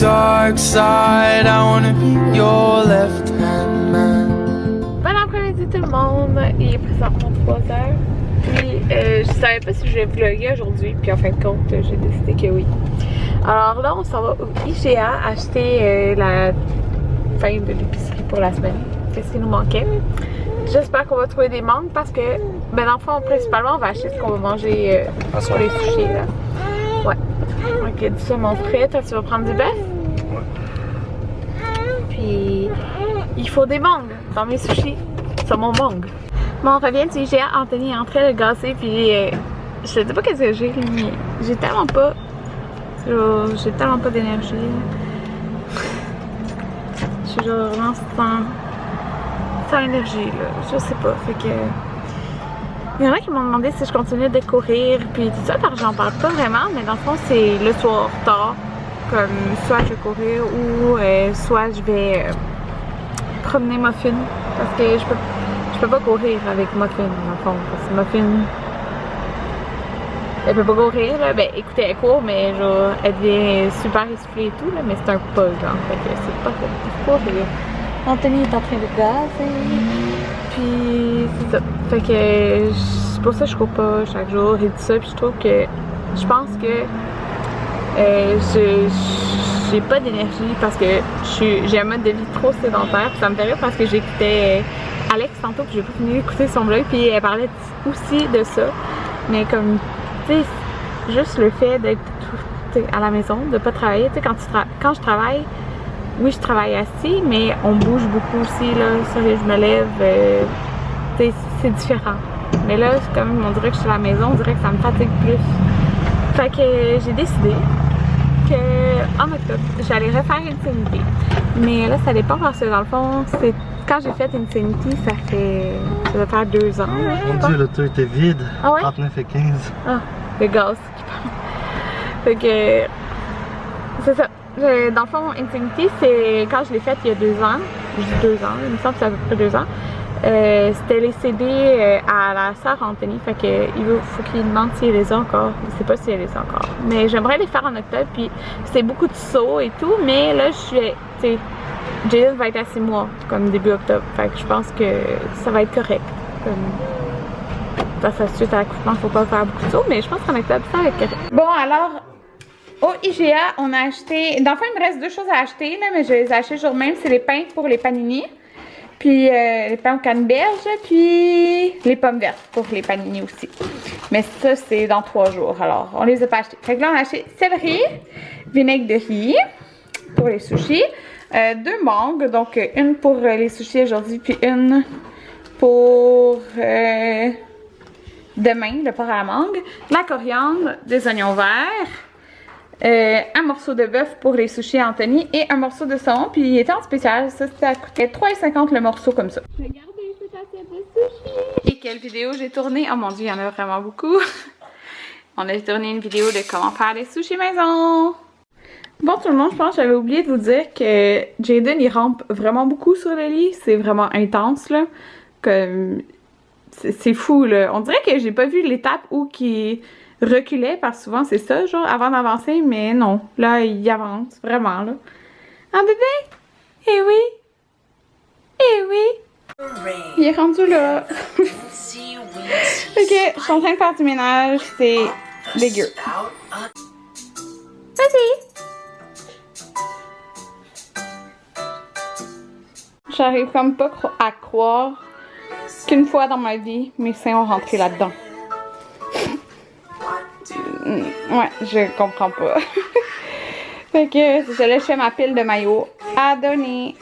dark side. I wanna be your left hand man. Bon après-midi tout le monde, il est présentement 3h. Puis je savais pas si je vais vlogger aujourd'hui, puis en fin de compte j'ai décidé que oui. Alors là on s'en va au IGA acheter la fin de l'épicerie pour la semaine. Qu'est-ce qui nous manquait? J'espère qu'on va trouver des mangues parce que, ben dans le fond, principalement on va acheter ce qu'on va manger pour les sushis là. Ouais. Ok, dis ça mon frère, toi tu vas prendre du bœuf? Ouais. Puis il faut des mangues dans mes sushis. C'est mon mangue. Bon, on revient du IGA, Anthony est en train de gazzer, puis je sais pas qu'est-ce que j'ai, mais j'ai tellement pas d'énergie. Je suis genre vraiment sans énergie, là. Je sais pas, fait que... Il y en a qui m'ont demandé si je continuais de courir, puis tout ça, alors j'en parle pas vraiment, mais dans le fond, c'est le soir tard, comme soit je vais courir ou soit je vais promener Muffin, parce que je peux pas courir avec Muffin, dans le fond, parce que Muffin, elle peut pas courir, là. Ben écoutez, elle court, mais genre, elle devient super essoufflée et tout, là, mais c'est un pug, genre, fait que c'est pas pour courir. Anthony est en train de gazer, puis c'est ça, fait que c'est pour ça que je cours pas chaque jour et tout ça, puis je pense que j'ai pas d'énergie parce que j'ai un mode de vie trop sédentaire, puis ça me fait rire parce que j'écoutais Alex tantôt, puis j'ai pas fini d'écouter son blog, puis elle parlait aussi de ça, mais comme, tu sais, juste le fait d'être à la maison, de pas travailler, tu sais, quand je travaille, oui, je travaille assis, mais on bouge beaucoup aussi, là. Ça, je me lève, c'est différent. Mais là, comme on dirait que je suis à la maison, on dirait que ça me fatigue plus. Fait que j'ai décidé qu'en octobre, j'allais refaire Insanity. Mais là, ça dépend parce que dans le fond, c'est quand j'ai fait Insanity, ça va faire 2 ans. Mon Dieu, l'auto était vide. Ah ouais? 39 et 15. Ah, le gaz qui parle. Fait que c'est ça. Dans le fond, Insanity, c'est quand je l'ai faite il y a 2 ans. Je dis 2 ans, il me semble que c'est à peu près 2 ans. C'était les CD à la sœur Anthony, fait que faut qu'il demande si elle les a encore. Je sais pas si elle les a encore. Mais j'aimerais les faire en octobre, puis c'est beaucoup de sauts et tout, mais là je suis, tu sais, Jaden va être à 6 mois, comme début octobre, fait que je pense que ça va être correct. Parce que suite à l'accouchement, faut pas faire beaucoup de sauts, mais je pense qu'en octobre ça va être correct. Bon alors, au IGA, on a acheté, dans le fond il me reste 2 choses à acheter, là, mais je les ai achetées le jour même, c'est les pains pour les panini. Puis les pains aux canneberges, puis les pommes vertes pour les panini aussi. Mais ça, c'est dans 3 jours, alors on les a pas achetés. Fait que là, on a acheté céleri, vinaigre de riz pour les sushis, 2 mangues, donc une pour les sushis aujourd'hui, puis une pour demain, le porc à la mangue, de la coriandre, des oignons verts, un morceau de bœuf pour les sushis Anthony et un morceau de saumon, puis il était en spécial, ça coûtait 3,50 le morceau comme ça. Regardez cette assiette de sushis! Et quelle vidéo j'ai tournée? Oh mon dieu, il y en a vraiment beaucoup! On a tourné une vidéo de comment faire des sushis maison! Bon tout le monde, je pense que j'avais oublié de vous dire que Jaden il rampe vraiment beaucoup sur le lit, c'est vraiment intense là, comme c'est fou là, on dirait que j'ai pas vu l'étape où qui reculait, parce que souvent c'est ça, genre, avant d'avancer, mais non. Là, il avance, vraiment, là. Ah, bébé? Eh oui! Eh oui! Il est rendu là. Ok, je suis en train de faire du ménage, c'est dégueu. Vas-y! J'arrive comme pas à croire qu'une fois dans ma vie, mes seins ont rentré là-dedans. Ouais, je comprends pas. Fait que je laissais ma pile de maillots à donner.